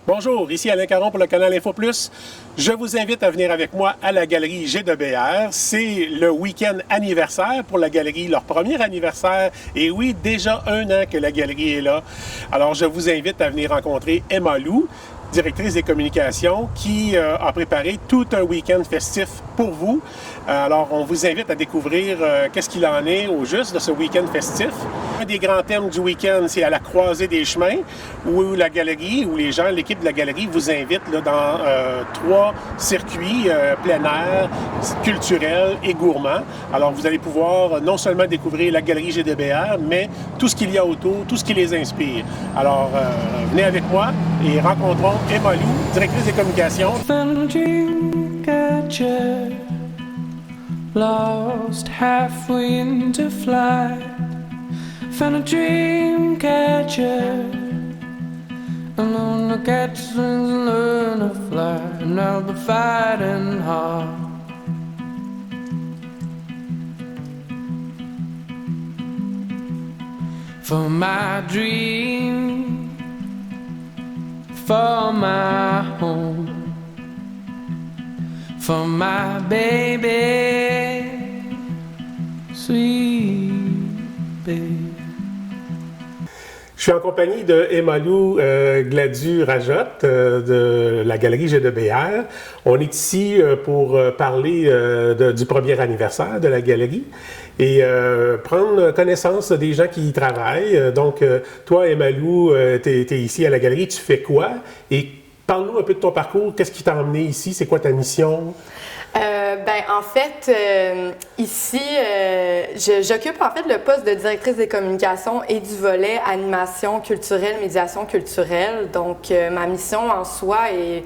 Bonjour, ici Alain Caron pour le canal Info Plus. Je vous invite à venir avec moi à la galerie G2BR. C'est le week-end anniversaire pour la galerie, leur premier anniversaire. Et oui, déjà 1 an que la galerie est là. Alors, je vous invite à venir rencontrer Emma Lou, directrice des communications, qui a préparé tout un week-end festif pour vous. Alors, on vous invite à découvrir qu'est-ce qu'il en est au juste de ce week-end festif. Un des grands thèmes du week-end, c'est à la croisée des chemins, où la galerie, où les gens, l'équipe de la galerie vous invite là, dans 3 circuits plein air, culturels et gourmands. Alors, vous allez pouvoir non seulement découvrir la galerie G2BR, mais tout ce qu'il y a autour, tout ce qui les inspire. Alors, venez avec moi et rencontrons Emma Lou, directrice des communications. Lost halfway into flight, found a dream catcher, and on the catch and learn to fly, and I'll be fighting hard. For my dream, for my home, for my baby, sweet baby. Je suis en compagnie de Emma Lou Gladu-Rajotte de la galerie G2BR. On est ici pour parler du premier anniversaire de la galerie et prendre connaissance des gens qui y travaillent. Donc, toi, Emma Lou, tu es ici à la galerie, tu fais quoi? Et parle-nous un peu de ton parcours. Qu'est-ce qui t'a emmené ici? C'est quoi ta mission? En fait, ici, j'occupe en fait le poste de directrice des communications et du volet animation culturelle, médiation culturelle. Donc, ma mission en soi est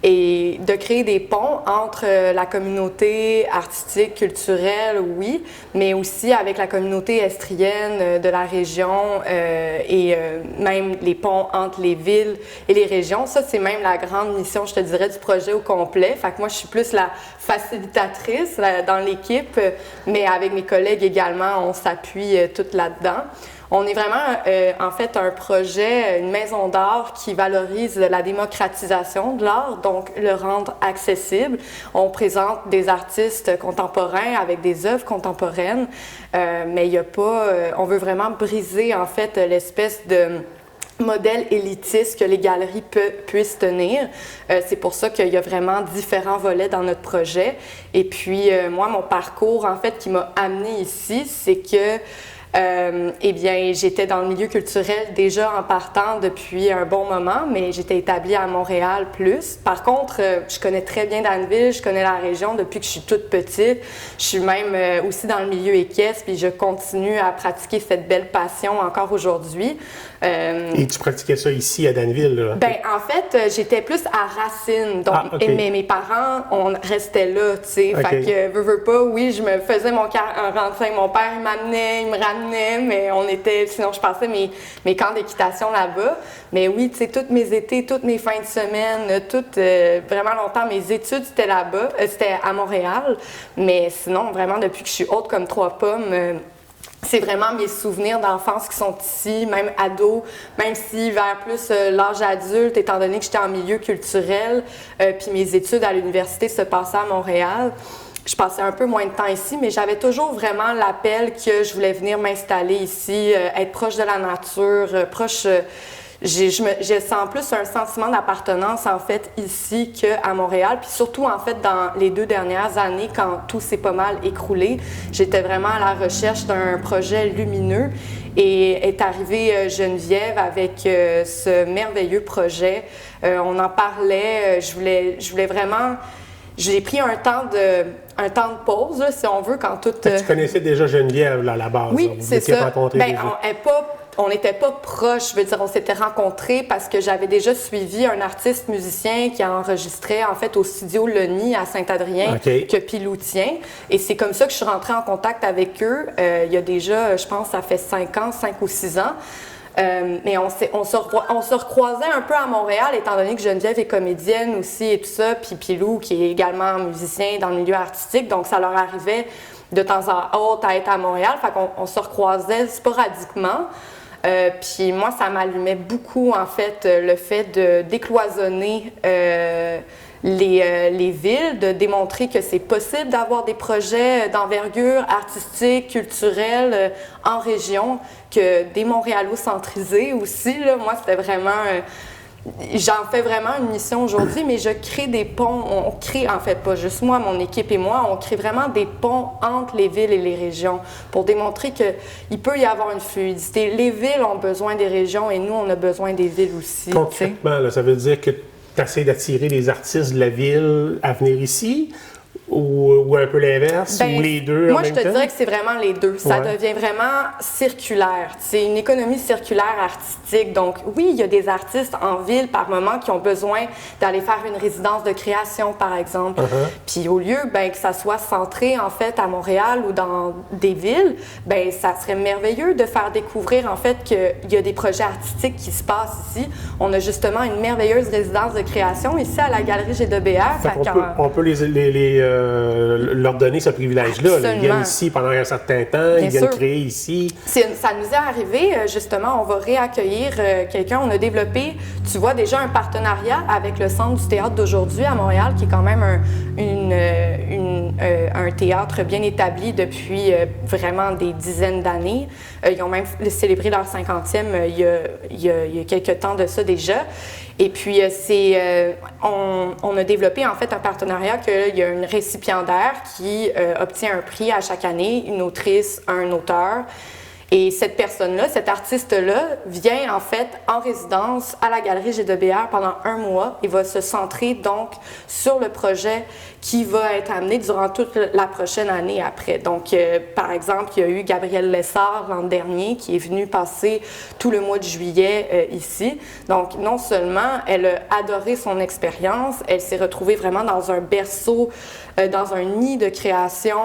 de créer des ponts entre la communauté artistique, culturelle, oui, mais aussi avec la communauté estrienne de la région et même les ponts entre les villes et les régions. Ça, c'est même la grande mission, je te dirais, du projet au complet. Fait que moi, je suis plus la facilitatrice dans l'équipe, mais avec mes collègues également, on s'appuie tout là-dedans. On est vraiment, en fait, un projet, une maison d'art qui valorise la démocratisation de l'art, donc le rendre accessible. On présente des artistes contemporains avec des œuvres contemporaines, mais il n'y a pas... on veut vraiment briser, en fait, l'espèce de modèle élitiste que les galeries puissent tenir. C'est pour ça qu'il y a vraiment différents volets dans notre projet. Et puis, moi, mon parcours, en fait, qui m'a amenée ici, c'est que j'étais dans le milieu culturel déjà en partant depuis un bon moment, mais j'étais établie à Montréal plus. Par contre, je connais très bien Danville, je connais la région depuis que je suis toute petite. Je suis même aussi dans le milieu équestre, puis je continue à pratiquer cette belle passion encore aujourd'hui. Et tu pratiquais ça ici à Danville, là? En fait, j'étais plus à Racine. Donc, mes parents, on restait là, tu sais. Okay. Fait que, veux pas, oui, je me faisais mon rentrée. Mon père, il m'amenait, il me ramenait, mais sinon, je passais mes camps d'équitation là-bas. Mais oui, tu sais, tous mes étés, toutes mes fins de semaine, vraiment longtemps, mes études, c'était là-bas. C'était à Montréal. Mais sinon, vraiment, depuis que je suis haute comme 3 pommes, c'est vraiment mes souvenirs d'enfance qui sont ici, même ado, même si vers plus l'âge adulte, étant donné que j'étais en milieu culturel, puis mes études à l'université se passaient à Montréal. Je passais un peu moins de temps ici, mais j'avais toujours vraiment l'appel que je voulais venir m'installer ici, être proche de la nature, proche... Je sens plus un sentiment d'appartenance, en fait, ici qu'à Montréal. Puis surtout, en fait, dans les 2 dernières années, quand tout s'est pas mal écroulé, j'étais vraiment à la recherche d'un projet lumineux. Et est arrivée Geneviève avec ce merveilleux projet. On en parlait, je voulais vraiment... J'ai pris un temps de pause, là, si on veut, quand tout... Tu connaissais déjà Geneviève, là, à la base? Oui, c'est ça. On n'était pas proches, je veux dire, on s'était rencontrés parce que j'avais déjà suivi un artiste musicien qui enregistrait, en fait, au studio Leni à Saint-Adrien, que Pilou tient. Et c'est comme ça que je suis rentrée en contact avec eux. Il y a déjà, je pense, ça fait 5 ou 6 ans. Mais on se recroisait un peu à Montréal, étant donné que Geneviève est comédienne aussi et tout ça, puis Pilou, qui est également musicien dans le milieu artistique, donc ça leur arrivait de temps en autre à être à Montréal, fait qu'on se recroisait sporadiquement. Puis moi, ça m'allumait beaucoup, en fait, le fait de décloisonner les villes, de démontrer que c'est possible d'avoir des projets d'envergure artistique, culturelle en région, que des Montréalo-centrisés aussi. Là, moi, c'était vraiment... J'en fais vraiment une mission aujourd'hui, mais je crée des ponts. On crée, en fait, pas juste moi, mon équipe et moi, on crée vraiment des ponts entre les villes et les régions pour démontrer qu'il peut y avoir une fluidité. Les villes ont besoin des régions et nous, on a besoin des villes aussi. Concrètement, là, ça veut dire que tu essaies d'attirer les artistes de la ville à venir ici? Ou un peu l'inverse, ou les deux en même temps? Moi, je te dirais que c'est vraiment les deux. Ça devient vraiment circulaire. C'est une économie circulaire artistique. Donc, oui, il y a des artistes en ville par moment qui ont besoin d'aller faire une résidence de création, par exemple. Puis au lieu que ça soit centré, en fait, à Montréal ou dans des villes, ça serait merveilleux de faire découvrir, en fait, qu'il y a des projets artistiques qui se passent ici. On a justement une merveilleuse résidence de création ici à la Galerie G2BR. On peut leur donner ce privilège-là. Ils viennent ici pendant un certain temps, ils viennent créer ici. Ça nous est arrivé, justement, on va réaccueillir quelqu'un. On a développé, tu vois, déjà un partenariat avec le Centre du théâtre d'aujourd'hui à Montréal, qui est quand même un théâtre bien établi depuis vraiment des dizaines d'années. Ils ont même célébré leur 50e il y a quelques temps de ça déjà. Et puis, on a développé en fait un partenariat qu'il y a une récipiendaire qui obtient un prix à chaque année, une autrice, un auteur. Et cette personne-là, cet artiste-là, vient en fait en résidence à la Galerie G2BR pendant 1 mois et va se centrer donc sur le projet qui va être amené durant toute la prochaine année après. Donc, par exemple, il y a eu Gabrielle Lessard l'an dernier qui est venue passer tout le mois de juillet ici. Donc, non seulement elle a adoré son expérience, elle s'est retrouvée vraiment dans un berceau, dans un nid de création.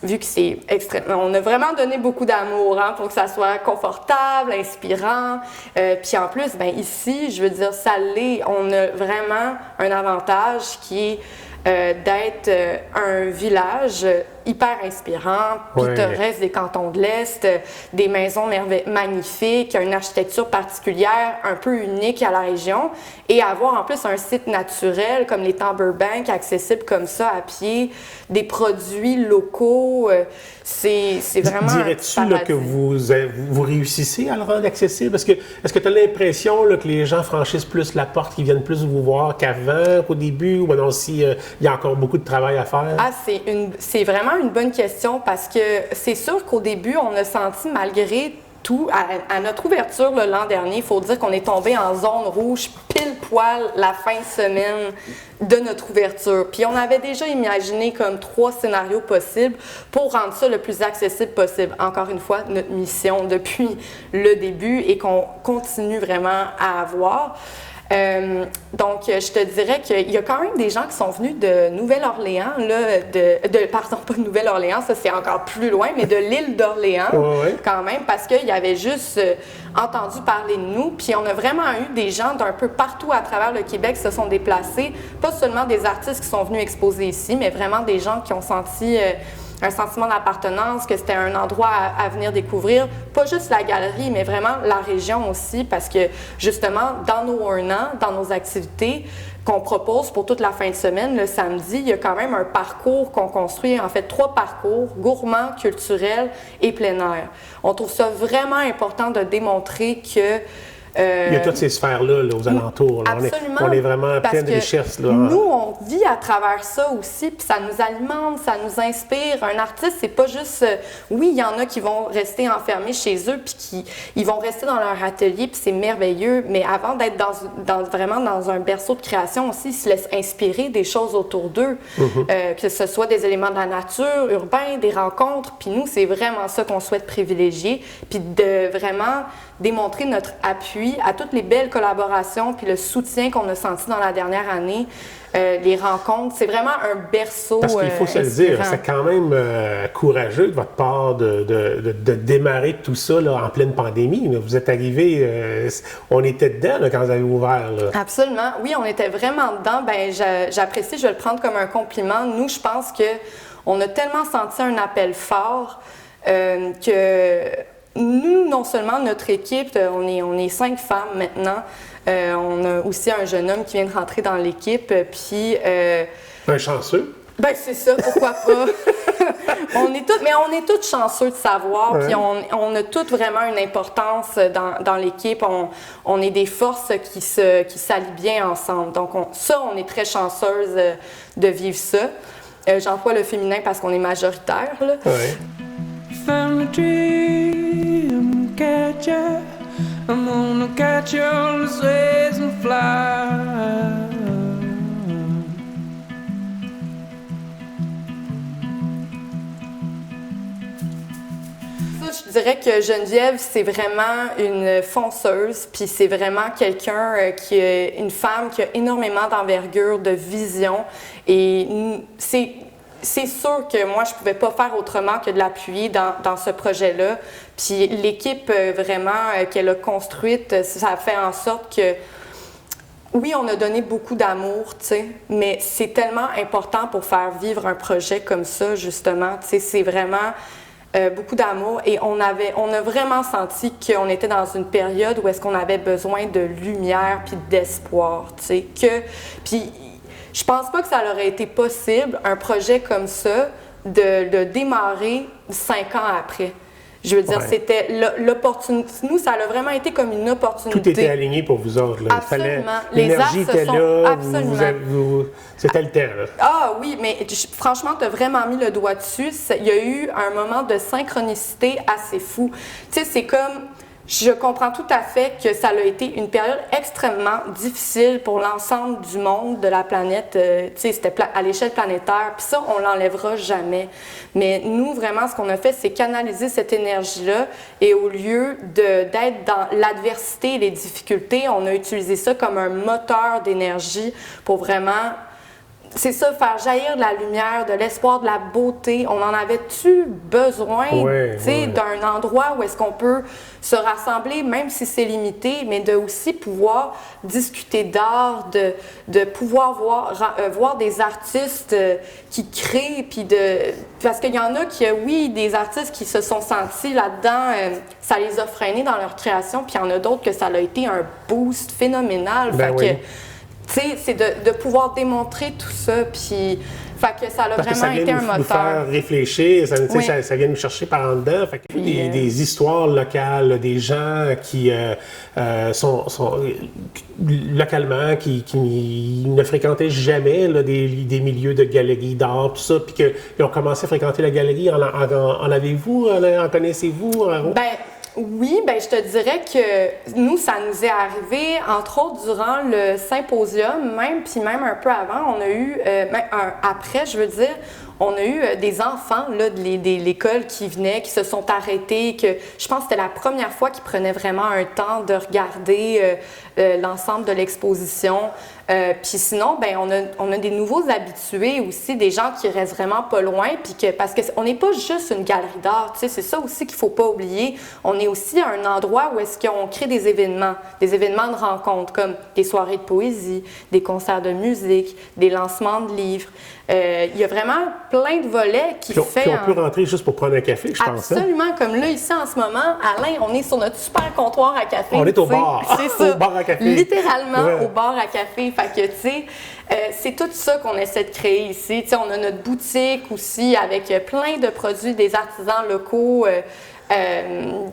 Vu que c'est extrêmement... On a vraiment donné beaucoup d'amour pour que ça soit confortable, inspirant. Puis en plus, ici, je veux dire, ça l'est. On a vraiment un avantage qui est d'être un village hyper inspirant, pittoresque des cantons de l'Est, des maisons magnifiques, une architecture particulière, un peu unique à la région, et avoir en plus un site naturel comme les Timberbanks, accessible comme ça à pied, des produits locaux, c'est vraiment... Dirais-tu que vous réussissez à le rendre accessible? Est-ce que tu as l'impression que les gens franchissent plus la porte, qu'ils viennent plus vous voir qu'avant, qu'au début, ou non, il y a encore beaucoup de travail à faire? C'est vraiment une bonne question parce que c'est sûr qu'au début, on a senti malgré tout, à notre ouverture l'an dernier, il faut dire qu'on est tombé en zone rouge pile poil la fin de semaine de notre ouverture. Puis on avait déjà imaginé comme 3 scénarios possibles pour rendre ça le plus accessible possible. Encore une fois, notre mission depuis le début et qu'on continue vraiment à avoir. Donc, je te dirais qu'il y a quand même des gens qui sont venus de Nouvelle-Orléans, pardon, pas de Nouvelle-Orléans, ça c'est encore plus loin, mais de l'île d'Orléans quand même, parce qu'ils avaient juste entendu parler de nous. Puis on a vraiment eu des gens d'un peu partout à travers le Québec qui se sont déplacés, pas seulement des artistes qui sont venus exposer ici, mais vraiment des gens qui ont senti... un sentiment d'appartenance, que c'était un endroit à venir découvrir, pas juste la galerie, mais vraiment la région aussi, parce que justement, dans nos 1 an, dans nos activités qu'on propose pour toute la fin de semaine, le samedi, il y a quand même un parcours qu'on construit, en fait 3 parcours, gourmand, culturel et plein air. On trouve ça vraiment important de démontrer que il y a toutes ces sphères-là aux alentours. Là. Absolument. On est vraiment plein de richesses. Là. Nous, on vit à travers ça aussi, puis ça nous alimente, ça nous inspire. Un artiste, c'est pas juste... oui, il y en a qui vont rester enfermés chez eux, puis ils vont rester dans leur atelier, puis c'est merveilleux. Mais avant d'être vraiment dans un berceau de création aussi, ils se laissent inspirer des choses autour d'eux, que ce soit des éléments de la nature, urbains, des rencontres. Puis nous, c'est vraiment ça qu'on souhaite privilégier, puis de vraiment démontrer notre appui à toutes les belles collaborations puis le soutien qu'on a senti dans la dernière année, les rencontres. C'est vraiment un berceau Parce qu'il faut se le dire, c'est quand même courageux de votre part de démarrer tout ça là, en pleine pandémie. Là. Vous êtes arrivés, on était dedans là, quand vous avez ouvert. Là. Absolument. Oui, on était vraiment dedans. J'apprécie, je vais le prendre comme un compliment. Nous, je pense qu'on a tellement senti un appel fort que... nous, non seulement notre équipe, on est 5 femmes maintenant. On a aussi un jeune homme qui vient de rentrer dans l'équipe. Puis. Un chanceux. Ben c'est ça, pourquoi pas. on est toutes chanceux de savoir. Puis on a toutes vraiment une importance dans l'équipe. On est des forces qui s'allient bien ensemble. Donc on est très chanceuse de vivre ça. J'emploie le féminin parce qu'on est majoritaire. Là. Ouais. Found a dream catcher. I'm gonna catch you on the waves and fly. Je dirais que Geneviève, c'est vraiment une fonceuse, puis c'est vraiment quelqu'un une femme qui a énormément d'envergure, de vision, et c'est sûr que moi, je pouvais pas faire autrement que de l'appuyer dans ce projet-là. Puis l'équipe vraiment qu'elle a construite, ça a fait en sorte que, oui, on a donné beaucoup d'amour, tu sais, mais c'est tellement important pour faire vivre un projet comme ça, justement. Tu sais, c'est vraiment beaucoup d'amour, et on a vraiment senti qu'on était dans une période où est-ce qu'on avait besoin de lumière puis d'espoir, tu sais, puis je pense pas que ça aurait été possible, un projet comme ça, de le démarrer 5 ans après. Je veux dire, c'était l'opportunité. Nous, ça a vraiment été comme une opportunité. Tout était aligné pour vous autres. Là. Absolument. L'énergie était là. Absolument. C'était le temps. Là. Ah oui, mais franchement, tu as vraiment mis le doigt dessus. Il y a eu un moment de synchronicité assez fou. Tu sais, c'est comme... Je comprends tout à fait que ça a été une période extrêmement difficile pour l'ensemble du monde, de la planète. Tu sais, c'était à l'échelle planétaire. Puis ça, on l'enlèvera jamais. Mais nous, vraiment, ce qu'on a fait, c'est canaliser cette énergie-là. Et au lieu d'être dans l'adversité et les difficultés, on a utilisé ça comme un moteur d'énergie pour vraiment... C'est ça, faire jaillir de la lumière, de l'espoir, de la beauté. On en avait-tu besoin, d'un endroit où est-ce qu'on peut se rassembler, même si c'est limité, mais de aussi pouvoir discuter d'art, de pouvoir voir des artistes qui créent, parce qu'il y en a qui, oui, des artistes qui se sont sentis là-dedans, ça les a freinés dans leur création, puis il y en a d'autres que ça a été un boost phénoménal. Tu sais, c'est de pouvoir démontrer tout ça, puis fait que ça a vraiment été un moteur. Nous faire réfléchir, ça vient nous chercher par en dedans. Fait que des histoires locales, des gens qui sont localement, qui ne fréquentaient jamais là, des milieux de galeries d'art, tout ça, puis qu'ils ont commencé à fréquenter la galerie. En avez-vous? En connaissez-vous? Oui, je te dirais que nous, ça nous est arrivé, entre autres, durant le symposium, puis même un peu avant, on a eu, après, je veux dire, on a eu des enfants là, de l'école qui venaient, qui se sont arrêtés, que je pense que c'était la première fois qu'ils prenaient vraiment un temps de regarder l'ensemble de l'exposition. Puis sinon, on a des nouveaux habitués aussi, des gens qui restent vraiment pas loin, parce qu'on n'est pas juste une galerie d'art, tu sais, c'est ça aussi qu'il faut pas oublier. On est aussi à un endroit où est-ce qu'on crée des événements de rencontres, comme des soirées de poésie, des concerts de musique, des lancements de livres. Il y a vraiment plein de volets qui fait... Puis on peut rentrer juste pour prendre un café, je pense. Absolument, comme là, ici, en ce moment, Alain, on est sur notre super comptoir à café. On est au bar. C'est ça. Au bar à café. Littéralement au bar à café. Fait que, tu sais, c'est tout ça qu'on essaie de créer ici. Tu sais, on a notre boutique aussi avec plein de produits des artisans locaux.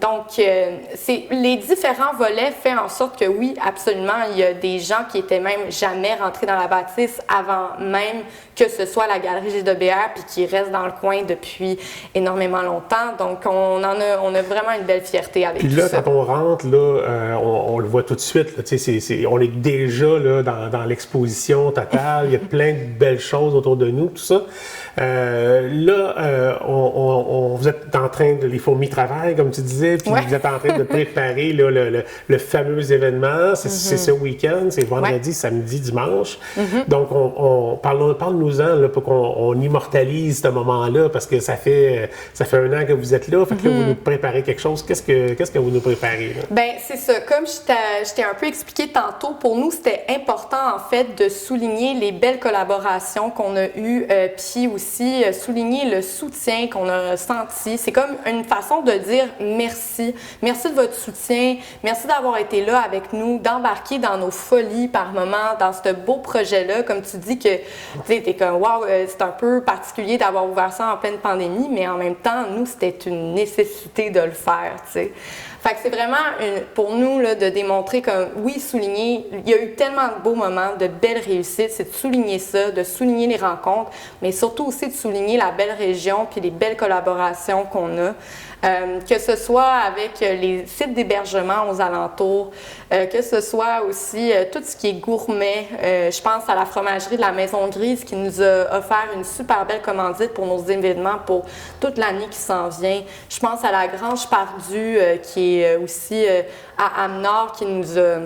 Donc, les différents volets font en sorte que oui, absolument, il y a des gens qui étaient même jamais rentrés dans la bâtisse avant même que ce soit la galerie G2BR, puis qui restent dans le coin depuis énormément longtemps. Donc, on a vraiment une belle fierté avec tout ça. Puis là, quand on rentre, là, on le voit tout de suite. Là, on est déjà là, dans l'exposition totale. Il y a plein de belles choses autour de nous, tout ça. Vous êtes en train de... Les fourmis travaillent, comme tu disais, puis vous êtes en train de préparer là, le fameux événement. C'est ce week-end, c'est vendredi, samedi, dimanche. Donc, parle-nous-en là, pour qu'on immortalise ce moment-là, parce que ça fait 1 an que vous êtes là. Fait que là, vous nous préparez quelque chose. Qu'est-ce que vous nous préparez? Là? Bien, c'est ça. Comme je t'ai un peu expliqué tantôt, pour nous, c'était important, en fait, de souligner les belles collaborations qu'on a eues, puis aussi souligner le soutien qu'on a senti. C'est comme une façon de dire merci. Merci de votre soutien. Merci d'avoir été là avec nous, d'embarquer dans nos folies par moment, dans ce beau projet-là. Comme tu dis que t'es comme, wow, c'est un peu particulier d'avoir ouvert ça en pleine pandémie, mais en même temps, nous, c'était une nécessité de le faire, tu sais. Fait que c'est vraiment, pour nous, là, de démontrer comme, oui, souligner, il y a eu tellement de beaux moments, de belles réussites, c'est de souligner ça, de souligner les rencontres, mais surtout aussi de souligner la belle région puis les belles collaborations qu'on a. Que ce soit avec les sites d'hébergement aux alentours, que ce soit aussi tout ce qui est gourmet. Je pense à la fromagerie de la Maison Grise qui nous a offert une super belle commandite pour nos événements pour toute l'année qui s'en vient. Je pense à la Grange Pardue qui est aussi à Amenor qui nous a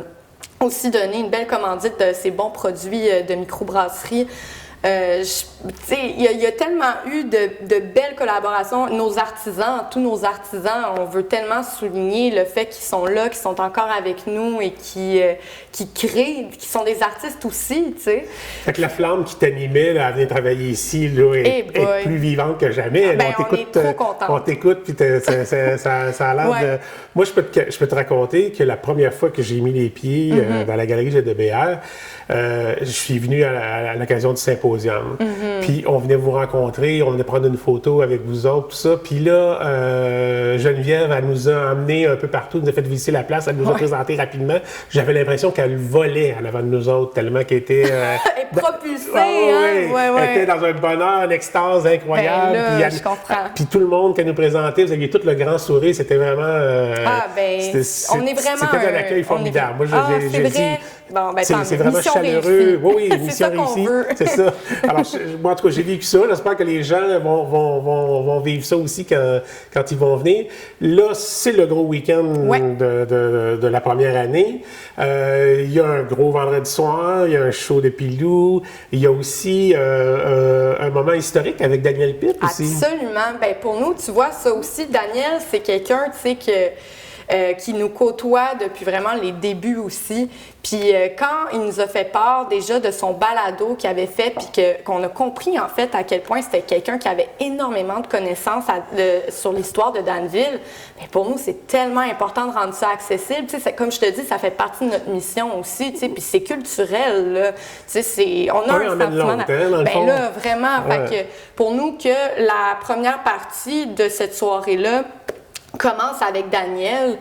aussi donné une belle commandite de ces bons produits de microbrasserie. Il y a tellement eu de belles collaborations. Nos artisans, tous nos artisans, on veut tellement souligner le fait qu'ils sont là, qu'ils sont encore avec nous et qui créent, qui sont des artistes aussi, tu sais. Fait que la flamme qui t'animait à venir travailler ici là, est plus vivante que jamais. Ben, on est trop contents. On t'écoute, puis ça a l'air de... Moi, je peux te raconter que la première fois que j'ai mis les pieds dans la galerie GDBR, je suis venu à l'occasion du symposium. Puis on venait vous rencontrer, on venait prendre une photo avec vous autres, tout ça. Puis là, Geneviève, elle nous a emmenés un peu partout, elle nous a fait visiter la place, elle nous a présenté rapidement. J'avais l'impression qu'elle volait en avant de nous autres, tellement qu'elle était... propulsée, Elle était dans un bonheur, une extase incroyable. Ben là, je comprends. Puis tout le monde qu'elle nous présentait, vous aviez tout le grand sourire, c'était vraiment... on est vraiment... C'était un accueil formidable. Moi, j'ai dit... Bon, ben, c'est vraiment chaleureux. Oui, mission réussie. C'est ça. Alors, moi, en tout cas, j'ai vécu ça. J'espère que les gens vont vivre ça aussi quand ils vont venir. Là, c'est le gros week-end de la première année. Il y a un gros vendredi soir, il y a un show de Pilou. Il y a aussi un moment historique avec Daniel Pitt aussi. Absolument. Ben, pour nous, tu vois, ça aussi, Daniel, c'est quelqu'un, tu sais, qui nous côtoie depuis vraiment les débuts aussi. Puis quand il nous a fait part déjà de son balado qu'il avait fait, puis qu'on a compris en fait à quel point c'était quelqu'un qui avait énormément de connaissances sur l'histoire de Danville, bien, pour nous c'est tellement important de rendre ça accessible. Tu sais, comme je te dis, ça fait partie de notre mission aussi. Tu sais, puis c'est culturel. Là. Tu sais, on a un sentiment. Ben là, vraiment. Fait que pour nous que la première partie de cette soirée-là commence avec Daniel,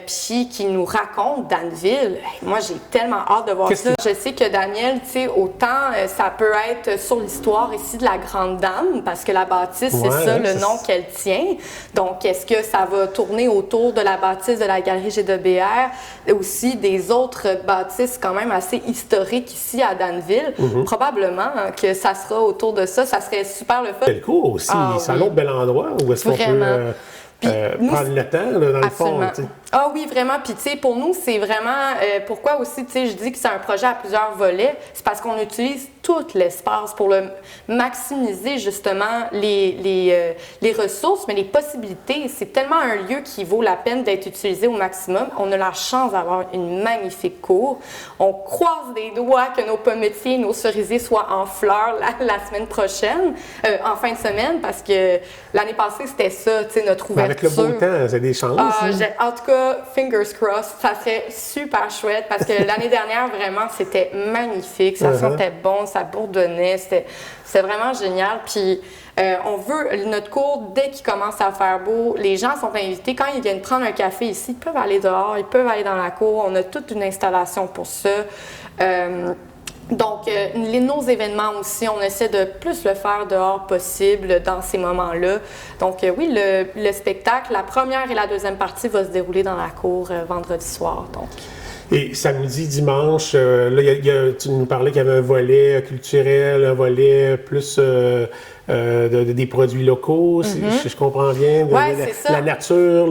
puis qui nous raconte Danville. Moi, j'ai tellement hâte de voir ça. Je sais que Daniel, tu sais, autant ça peut être sur l'histoire ici de la Grande Dame, parce que la bâtisse, c'est ça le nom qu'elle tient. Donc, est-ce que ça va tourner autour de la bâtisse de la Galerie GDBR, aussi des autres bâtisses quand même assez historiques ici à Danville? Probablement que ça sera autour de ça. Ça serait super le fun. C'est le coup aussi. C'est un autre bel endroit où est-ce qu'on peut... prendre le temps, là, dans absolument. le fond. T'sais. Ah oui, vraiment. Puis, tu sais, pour nous, c'est vraiment... pourquoi aussi, tu sais, je dis que c'est un projet à plusieurs volets. C'est parce qu'on utilise tout l'espace pour le maximiser, justement, les ressources, mais les possibilités. C'est tellement un lieu qui vaut la peine d'être utilisé au maximum. On a la chance d'avoir une magnifique cour. On croise des doigts que nos pommetiers, nos cerisiers soient en fleurs la semaine prochaine, en fin de semaine, parce que l'année passée, c'était ça, tu sais, notre ouverture. Avec le beau temps, c'est des chances. En tout cas, fingers crossed, ça serait super chouette parce que l'année dernière, vraiment, c'était magnifique. Ça sentait bon, ça bourdonnait. C'était vraiment génial. Puis, on veut, notre cours, dès qu'il commence à faire beau, les gens sont invités. Quand ils viennent prendre un café ici, ils peuvent aller dehors, ils peuvent aller dans la cour. On a toute une installation pour ça. Donc, nos événements aussi, on essaie de plus le faire dehors possible dans ces moments-là. Donc, oui, le spectacle, la première et la deuxième partie va se dérouler dans la cour vendredi soir. Donc. Et samedi, dimanche, là, tu nous parlais qu'il y avait un volet culturel, un volet plus des produits locaux, si je comprends bien, la nature.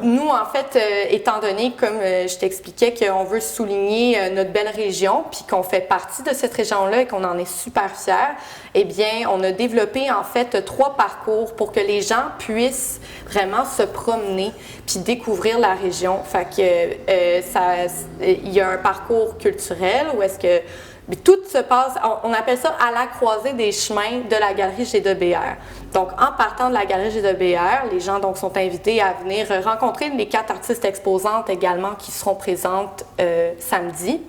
Nous, en fait, étant donné, comme je t'expliquais, qu'on veut souligner notre belle région, puis qu'on fait partie de cette région-là et qu'on en est super fiers, eh bien, on a développé, en fait, 3 parcours pour que les gens puissent vraiment se promener puis découvrir la région. Fait que il y a un parcours culturel où est-ce que Mais tout se passe, on appelle ça à la croisée des chemins de la galerie G2BR. Donc, en partant de la galerie G2BR, les gens donc sont invités à venir rencontrer les 4 artistes exposantes également qui seront présentes samedi.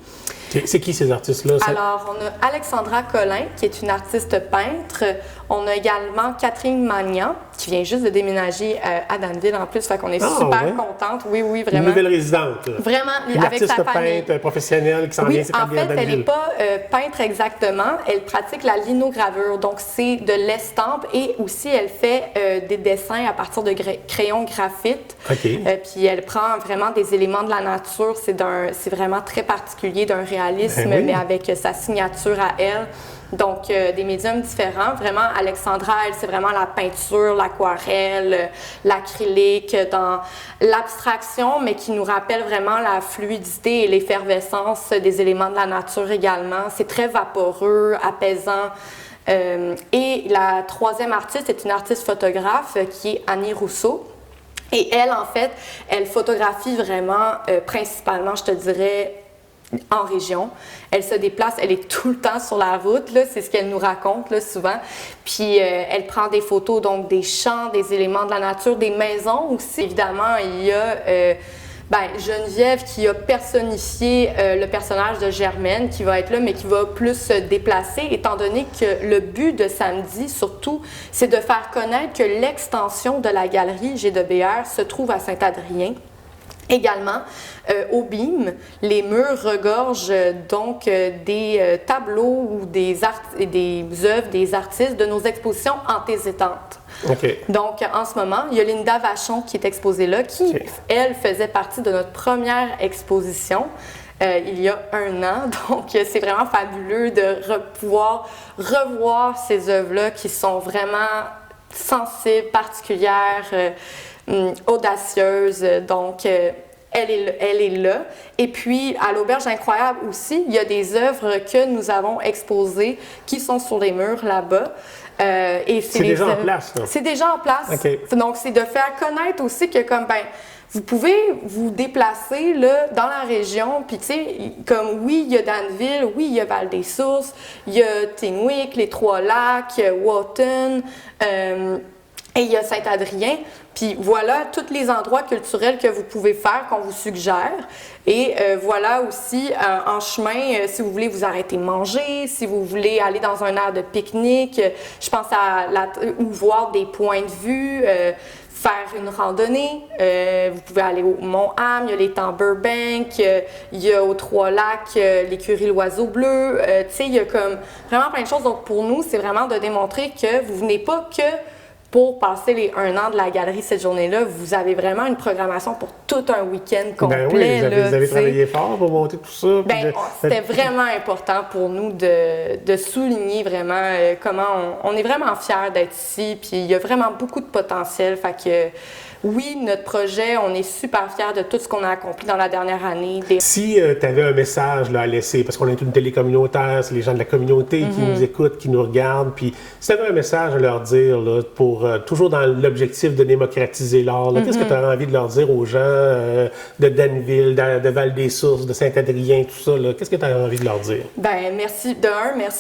C'est qui ces artistes-là? Alors, on a Alexandra Collin, qui est une artiste peintre. On a également Catherine Magnan, qui vient juste de déménager à Danville en plus, fait qu'on est super contente. Oui, oui, vraiment. Une nouvelle résidente. Vraiment, une avec sa famille. Peintre professionnelle qui s'en vient s'établir à Danville. En fait, elle n'est pas peintre exactement. Elle pratique la linogravure, donc c'est de l'estampe et aussi elle fait des dessins à partir de crayons graphite. OK. Puis elle prend vraiment des éléments de la nature. C'est vraiment très particulier, d'un réalisme, mais avec sa signature à elle. Donc, des médiums différents. Vraiment, Alexandra, elle, c'est vraiment la peinture, l'aquarelle, l'acrylique, dans l'abstraction, mais qui nous rappelle vraiment la fluidité et l'effervescence des éléments de la nature également. C'est très vaporeux, apaisant. Et la troisième artiste est une artiste photographe qui est Annie Rousseau. Et elle, en fait, elle photographie vraiment, principalement, je te dirais, en région. Elle se déplace, elle est tout le temps sur la route, là, c'est ce qu'elle nous raconte là, souvent. Puis elle prend des photos, donc des champs, des éléments de la nature, des maisons aussi. Évidemment, il y a Geneviève qui a personnifié le personnage de Germaine qui va être là, mais qui va plus se déplacer, étant donné que le but de samedi, surtout, c'est de faire connaître que l'extension de la galerie G2BR se trouve à Saint-Adrien. Également, au BIM, les murs regorgent donc des tableaux ou des œuvres des artistes de nos expositions antécédentes. Okay. Donc, en ce moment, il y a Linda Vachon qui est exposée là, qui, elle, faisait partie de notre première exposition il y a 1 an. Donc, c'est vraiment fabuleux de pouvoir revoir ces œuvres-là qui sont vraiment sensibles, particulières, audacieuse, donc elle est là. Et puis, à l'Auberge Incroyable aussi, il y a des œuvres que nous avons exposées qui sont sur les murs là-bas. Et c'est déjà en place, là? C'est déjà en place. Okay. Donc, c'est de faire connaître aussi que, comme, vous pouvez vous déplacer là, dans la région, puis tu sais, comme oui, il y a Danville, oui, il y a Val-des-Sources, il y a Tingwick, les Trois-Lacs, Wotton, et il y a Saint-Adrien. Puis voilà tous les endroits culturels que vous pouvez faire, qu'on vous suggère. Et voilà aussi en chemin, si vous voulez vous arrêter manger, si vous voulez aller dans un aire de pique-nique, je pense ou voir des points de vue, faire une randonnée. Vous pouvez aller au Mont-Ham, il y a les temps Burbank, il y a aux Trois-Lacs l'écurie L'Oiseau Bleu. Tu sais, il y a comme vraiment plein de choses. Donc pour nous, c'est vraiment de démontrer que vous venez pas que pour passer les 1 an de la galerie cette journée-là, vous avez vraiment une programmation pour tout un week-end complet. Ben oui, vous avez travaillé fort pour monter tout ça. C'était vraiment important pour nous de souligner vraiment comment on est vraiment fiers d'être ici. Puis il y a vraiment beaucoup de potentiel. Fait que oui, notre projet, on est super fiers de tout ce qu'on a accompli dans la dernière année. Si tu avais un message là, à laisser, parce qu'on est une télé communautaire, c'est les gens de la communauté qui nous écoutent, qui nous regardent, puis si tu avais un message à leur dire là, pour toujours dans l'objectif de démocratiser l'art, qu'est-ce que tu as envie de leur dire aux gens de Danville, de Val-des-Sources, de Saint-Adrien, tout ça? Qu'est-ce que tu as envie de leur dire? Bien, merci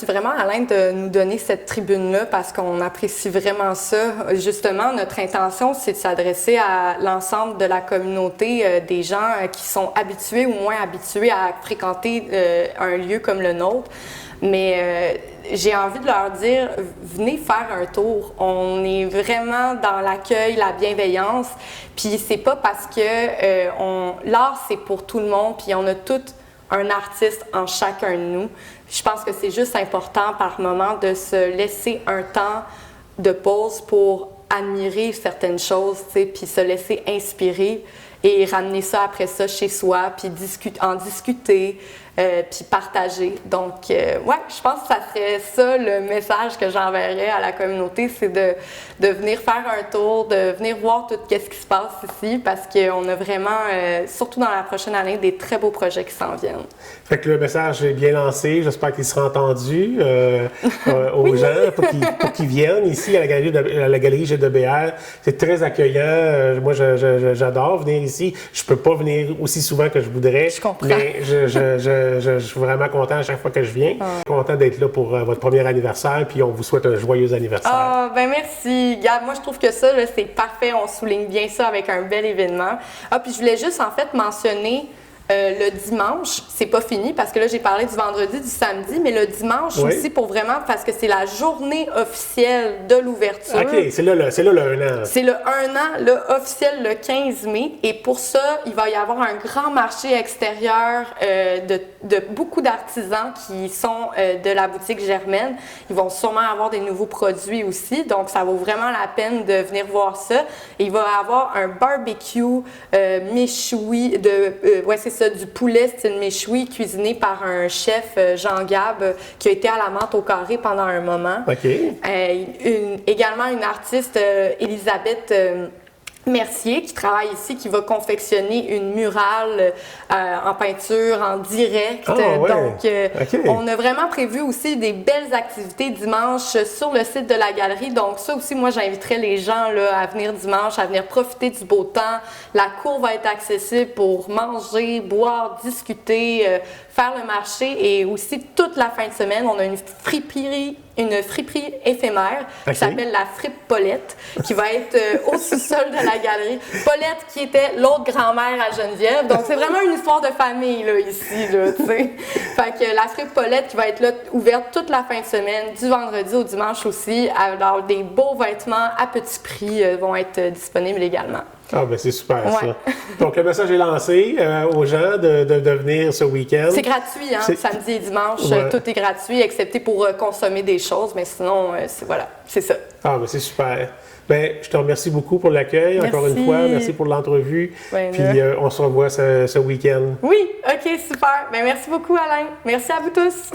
vraiment Alain de nous donner cette tribune-là parce qu'on apprécie vraiment ça. Justement, notre intention, c'est de s'adresser à l'ensemble de la communauté, des gens qui sont habitués ou moins habitués à fréquenter un lieu comme le nôtre. Mais j'ai envie de leur dire, venez faire un tour. On est vraiment dans l'accueil, la bienveillance. Puis c'est pas parce que l'art, c'est pour tout le monde, puis on a tout un artiste en chacun de nous. Je pense que c'est juste important par moment de se laisser un temps de pause pour admirer certaines choses, puis se laisser inspirer et ramener ça après ça chez soi, puis en discuter, puis partager. Donc, je pense que ça serait ça le message que j'enverrais à la communauté, c'est de venir faire un tour, de venir voir tout ce qui se passe ici, parce qu'on a vraiment, surtout dans la prochaine année, des très beaux projets qui s'en viennent. Fait que le message est bien lancé. J'espère qu'il sera entendu aux gens pour qu'ils viennent ici à la galerie G2BR. C'est très accueillant. Moi, j'adore venir ici. Je peux pas venir aussi souvent que je voudrais. Je comprends. Mais je suis vraiment content à chaque fois que je viens. Content d'être là pour votre premier anniversaire, puis on vous souhaite un joyeux anniversaire. Ah, ben merci. Regarde, moi, je trouve que ça, là, c'est parfait. On souligne bien ça avec un bel événement. Ah, puis je voulais juste, en fait, mentionner le dimanche, c'est pas fini parce que là, j'ai parlé du vendredi, du samedi, mais le dimanche aussi pour vraiment, parce que c'est la journée officielle de l'ouverture. OK, c'est là le 1 an. C'est le 1 an, là, officiel le 15 mai. Et pour ça, il va y avoir un grand marché extérieur de beaucoup d'artisans qui sont de la boutique Germaine. Ils vont sûrement avoir des nouveaux produits aussi. Donc, ça vaut vraiment la peine de venir voir ça. Et il va y avoir un barbecue méchoui c'est ça, du poulet style méchoui cuisiné par un chef, Jean Gab, qui a été à la menthe au carré pendant un moment. OK. Également une artiste, Elisabeth Mercier, qui travaille ici, qui va confectionner une murale en peinture, en direct. Donc, on a vraiment prévu aussi des belles activités dimanche sur le site de la galerie. Donc, ça aussi, moi, j'inviterais les gens là, à venir dimanche, à venir profiter du beau temps. La cour va être accessible pour manger, boire, discuter, faire le marché. Et aussi, toute la fin de semaine, on a une friperie éphémère qui s'appelle la Fripe Paulette, qui va être au sous-sol de la galerie. Paulette qui était l'autre grand-mère à Geneviève. Donc, c'est vraiment une histoire de famille, là, ici, là, tu sais. Fait que la Fripe Paulette qui va être là, ouverte toute la fin de semaine, du vendredi au dimanche aussi. Alors, des beaux vêtements à petit prix vont être disponibles également. Ah, ben c'est super ça. Donc, le message est lancé aux gens de venir ce week-end. C'est gratuit, hein, samedi et dimanche. Tout est gratuit, excepté pour consommer des choses, mais sinon, c'est ça. Ah, ben c'est super. Ben, je te remercie beaucoup pour l'accueil, encore une fois. Merci pour l'entrevue. Puis, on se revoit ce week-end. Oui, OK, super. Ben, merci beaucoup, Alain. Merci à vous tous.